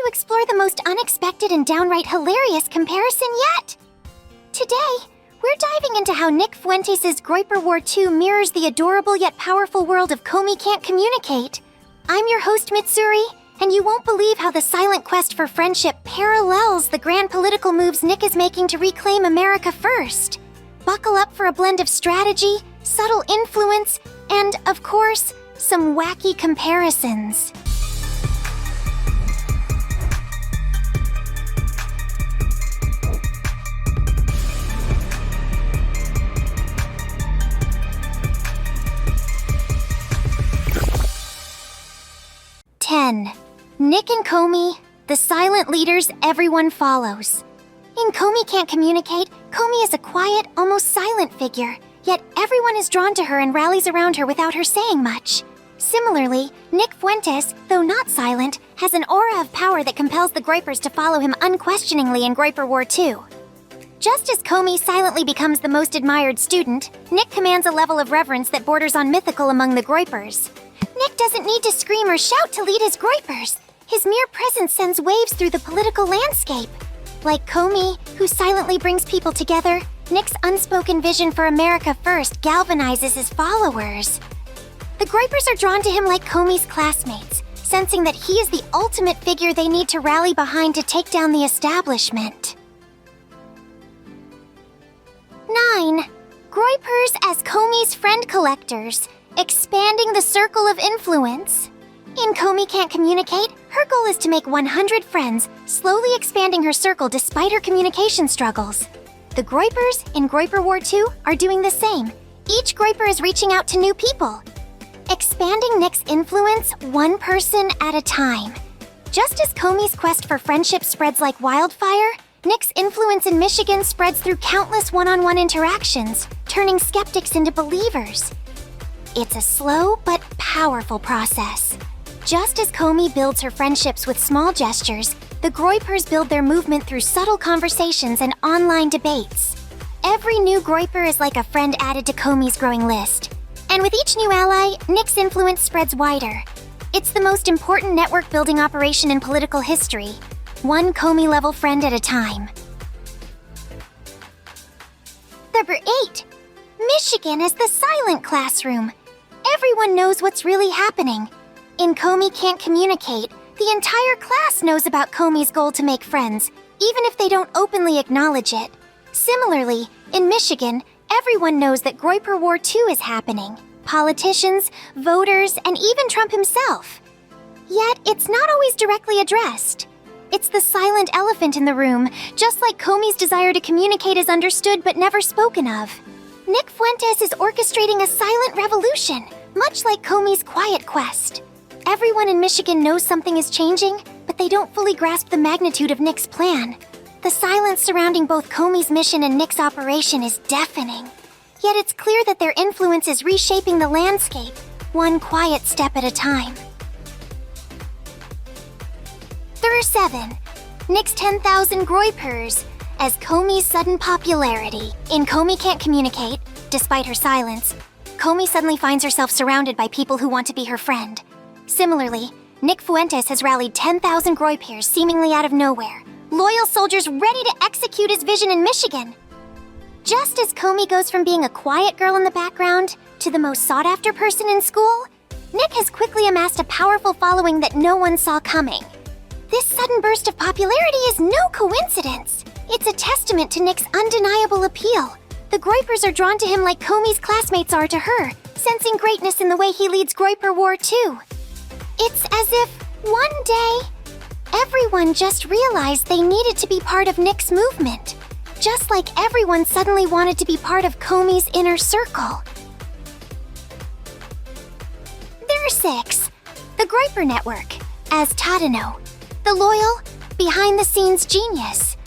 explore the most unexpected and downright hilarious comparison yet. Today, we're diving into how Nick Fuentes' Groyper War 2 mirrors the adorable yet powerful world of Komi Can't Communicate. I'm your host, Mitsuri, and you won't believe how the silent quest for friendship parallels the grand political moves Nick is making to reclaim America first. Buckle up for a blend of strategy, subtle influence, and, of course, some wacky comparisons. Nick and Komi, the silent leaders everyone follows. In Komi Can't Communicate, Komi is a quiet, almost silent figure, yet everyone is drawn to her and rallies around her without her saying much. Similarly, Nick Fuentes, though not silent, has an aura of power that compels the Groypers to follow him unquestioningly in Groyper War 2. Just as Komi silently becomes the most admired student, Nick commands a level of reverence that borders on mythical among the Groypers. Nick doesn't need to scream or shout to lead his Groypers. His mere presence sends waves through the political landscape. Like Komi, who silently brings people together, Nick's unspoken vision for America first galvanizes his followers. The Groypers are drawn to him like Komi's classmates, sensing that he is the ultimate figure they need to rally behind to take down the establishment. 9. Groypers as Komi's friend collectors, expanding the circle of influence. In Komi Can't Communicate, her goal is to make 100 friends, slowly expanding her circle despite her communication struggles. The Groypers in Groyper War 2 are doing the same. Each Groyper is reaching out to new people, expanding Nick's influence one person at a time. Just as Komi's quest for friendship spreads like wildfire, Nick's influence in Michigan spreads through countless one-on-one interactions, turning skeptics into believers. It's a slow but powerful process. Just as Komi builds her friendships with small gestures, the Groypers build their movement through subtle conversations and online debates. Every new Groyper is like a friend added to Komi's growing list. And with each new ally, Nick's influence spreads wider. It's the most important network-building operation in political history, one Komi-level friend at a time. Number 8. Michigan as the silent classroom. Everyone knows what's really happening. In Komi Can't Communicate, the entire class knows about Komi's goal to make friends, even if they don't openly acknowledge it. Similarly, in Michigan, everyone knows that Groyper War 2 is happening. Politicians, voters, and even Trump himself. Yet, it's not always directly addressed. It's the silent elephant in the room, just like Komi's desire to communicate is understood but never spoken of. Nick Fuentes is orchestrating a silent revolution, much like Komi's quiet quest. Everyone in Michigan knows something is changing, but they don't fully grasp the magnitude of Nick's plan. The silence surrounding both Komi's mission and Nick's operation is deafening. Yet it's clear that their influence is reshaping the landscape, one quiet step at a time. Number 7. Nick's 10,000 Groypers as Komi's sudden popularity. In Komi Can't Communicate, despite her silence, Komi suddenly finds herself surrounded by people who want to be her friend. Similarly, Nick Fuentes has rallied 10,000 Groypers seemingly out of nowhere, loyal soldiers ready to execute his vision in Michigan. Just as Komi goes from being a quiet girl in the background to the most sought-after person in school, Nick has quickly amassed a powerful following that no one saw coming. This sudden burst of popularity is no coincidence. It's a testament to Nick's undeniable appeal. The Groypers are drawn to him like Komi's classmates are to her, sensing greatness in the way he leads Groyper War 2. It's as if, one day, everyone just realized they needed to be part of Nick's movement, just like everyone suddenly wanted to be part of Komi's inner circle. Number 6. The Groyper Network, as Tadano, the loyal, behind-the-scenes genius.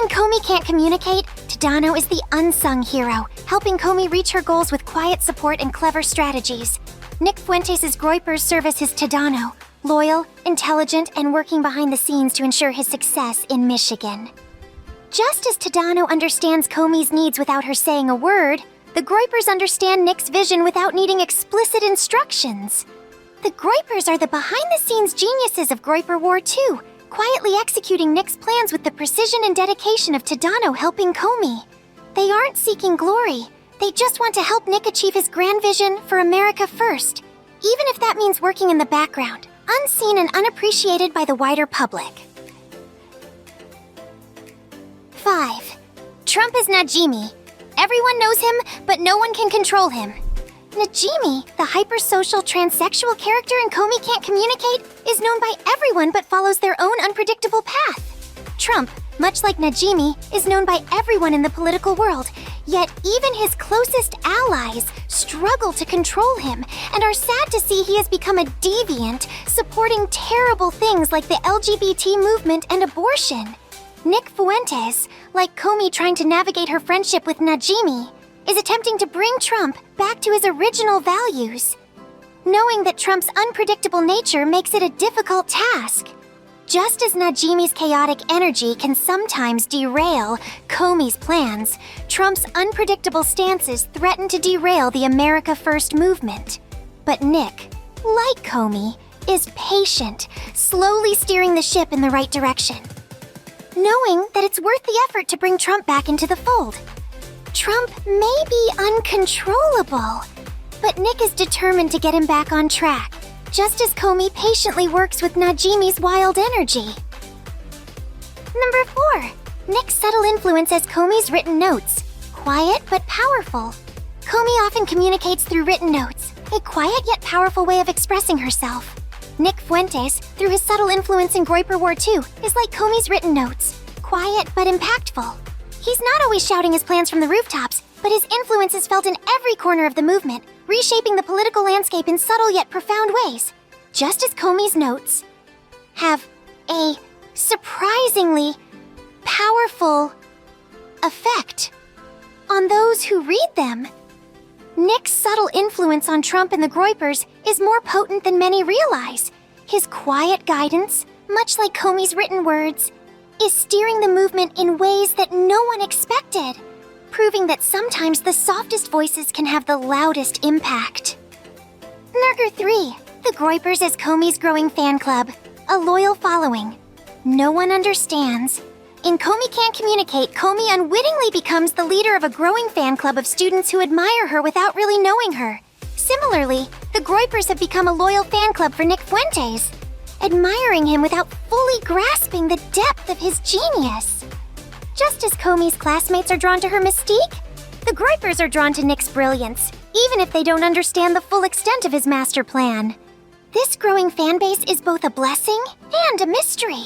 In Komi Can't Communicate, Tadano is the unsung hero, helping Komi reach her goals with quiet support and clever strategies. Nick Fuentes' Groypers serve as his Tadano, loyal, intelligent, and working behind the scenes to ensure his success in Michigan. Just as Tadano understands Komi's needs without her saying a word, the Groypers understand Nick's vision without needing explicit instructions. The Groypers are the behind-the-scenes geniuses of Groyper War 2, quietly executing Nick's plans with the precision and dedication of Tadano helping Komi. They aren't seeking glory. They just want to help Nick achieve his grand vision for America first, even if that means working in the background, unseen and unappreciated by the wider public. 5. Trump is Najimi. Everyone knows him, but no one can control him. Najimi, the hypersocial transsexual character in Komi Can't Communicate, is known by everyone but follows their own unpredictable path. Trump, much like Najimi, is known by everyone in the political world, yet even his closest allies struggle to control him and are sad to see he has become a deviant, supporting terrible things like the LGBT movement and abortion. Nick Fuentes, like Komi trying to navigate her friendship with Najimi, is attempting to bring Trump back to his original values. Knowing that Trump's unpredictable nature makes it a difficult task. Just as Najimi's chaotic energy can sometimes derail Komi's plans, Trump's unpredictable stances threaten to derail the America First movement. But Nick, like Komi, is patient, slowly steering the ship in the right direction. Knowing that it's worth the effort to bring Trump back into the fold. Trump may be uncontrollable, but Nick is determined to get him back on track, just as Komi patiently works with Najimi's wild energy. Number 4. Nick's subtle influence as Komi's written notes. Quiet but powerful. Komi often communicates through written notes, a quiet yet powerful way of expressing herself. Nick Fuentes, through his subtle influence in Groyper War 2, is like Komi's written notes, quiet but impactful. He's not always shouting his plans from the rooftops, but his influence is felt in every corner of the movement, reshaping the political landscape in subtle yet profound ways. Just as Komi's notes have a surprisingly powerful effect on those who read them, Nick's subtle influence on Trump and the Groypers is more potent than many realize. His quiet guidance, much like Komi's written words, is steering the movement in ways that no one expected, proving that sometimes the softest voices can have the loudest impact. Number 3. The Groypers as Komi's growing fan club, a loyal following. No one understands. In Komi Can't Communicate, Komi unwittingly becomes the leader of a growing fan club of students who admire her without really knowing her. Similarly, the Groypers have become a loyal fan club for Nick Fuentes, admiring him without fully grasping the depth of his genius. Just as Komi's classmates are drawn to her mystique, the Groypers are drawn to Nick's brilliance, even if they don't understand the full extent of his master plan. This growing fanbase is both a blessing and a mystery.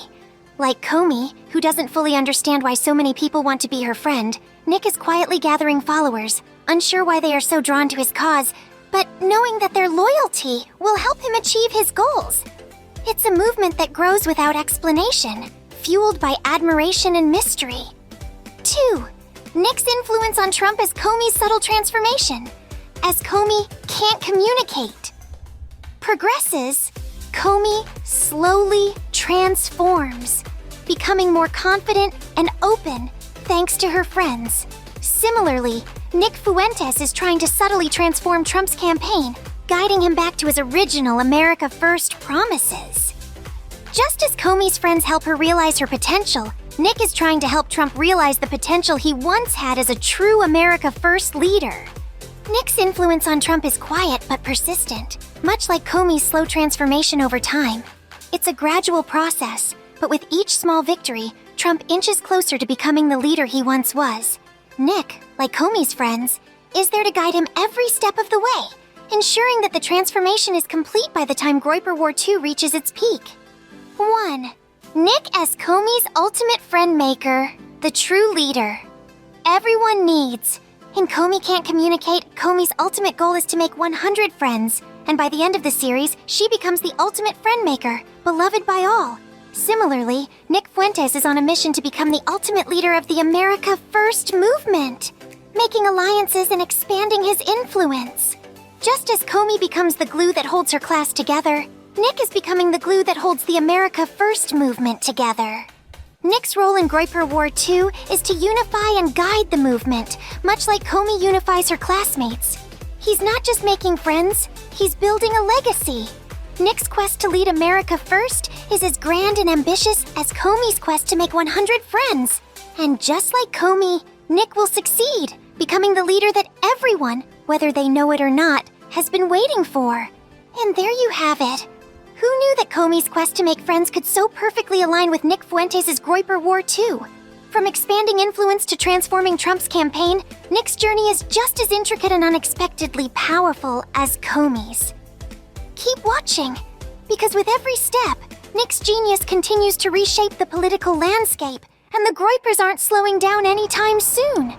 Like Komi, who doesn't fully understand why so many people want to be her friend, Nick is quietly gathering followers, unsure why they are so drawn to his cause, but knowing that their loyalty will help him achieve his goals. It's a movement that grows without explanation, fueled by admiration and mystery. 2. Nick's influence on Trump as Komi's subtle transformation. As Komi Can't Communicate progresses, Komi slowly transforms, becoming more confident and open thanks to her friends. Similarly, Nick Fuentes is trying to subtly transform Trump's campaign, guiding him back to his original America First promises. Just as Komi's friends help her realize her potential, Nick is trying to help Trump realize the potential he once had as a true America First leader. Nick's influence on Trump is quiet but persistent, much like Komi's slow transformation over time. It's a gradual process, but with each small victory, Trump inches closer to becoming the leader he once was. Nick, like Komi's friends, is there to guide him every step of the way, ensuring that the transformation is complete by the time Groyper War 2 reaches its peak. 1. Nick as Komi's ultimate friend maker, the true leader. Everyone needs. In Komi Can't Communicate, Komi's ultimate goal is to make 100 friends, and by the end of the series, she becomes the ultimate friend maker, beloved by all. Similarly, Nick Fuentes is on a mission to become the ultimate leader of the America First movement, making alliances and expanding his influence. Just as Komi becomes the glue that holds her class together, Nick is becoming the glue that holds the America First movement together. Nick's role in Groyper War 2 is to unify and guide the movement, much like Komi unifies her classmates. He's not just making friends, he's building a legacy. Nick's quest to lead America first is as grand and ambitious as Komi's quest to make 100 friends. And just like Komi, Nick will succeed, becoming the leader that everyone, whether they know it or not, has been waiting for. And there you have it. Who knew that Komi's quest to make friends could so perfectly align with Nick Fuentes' Groyper War too? From expanding influence to transforming Trump's campaign, Nick's journey is just as intricate and unexpectedly powerful as Komi's. Keep watching, because with every step, Nick's genius continues to reshape the political landscape, and the Groypers aren't slowing down anytime soon.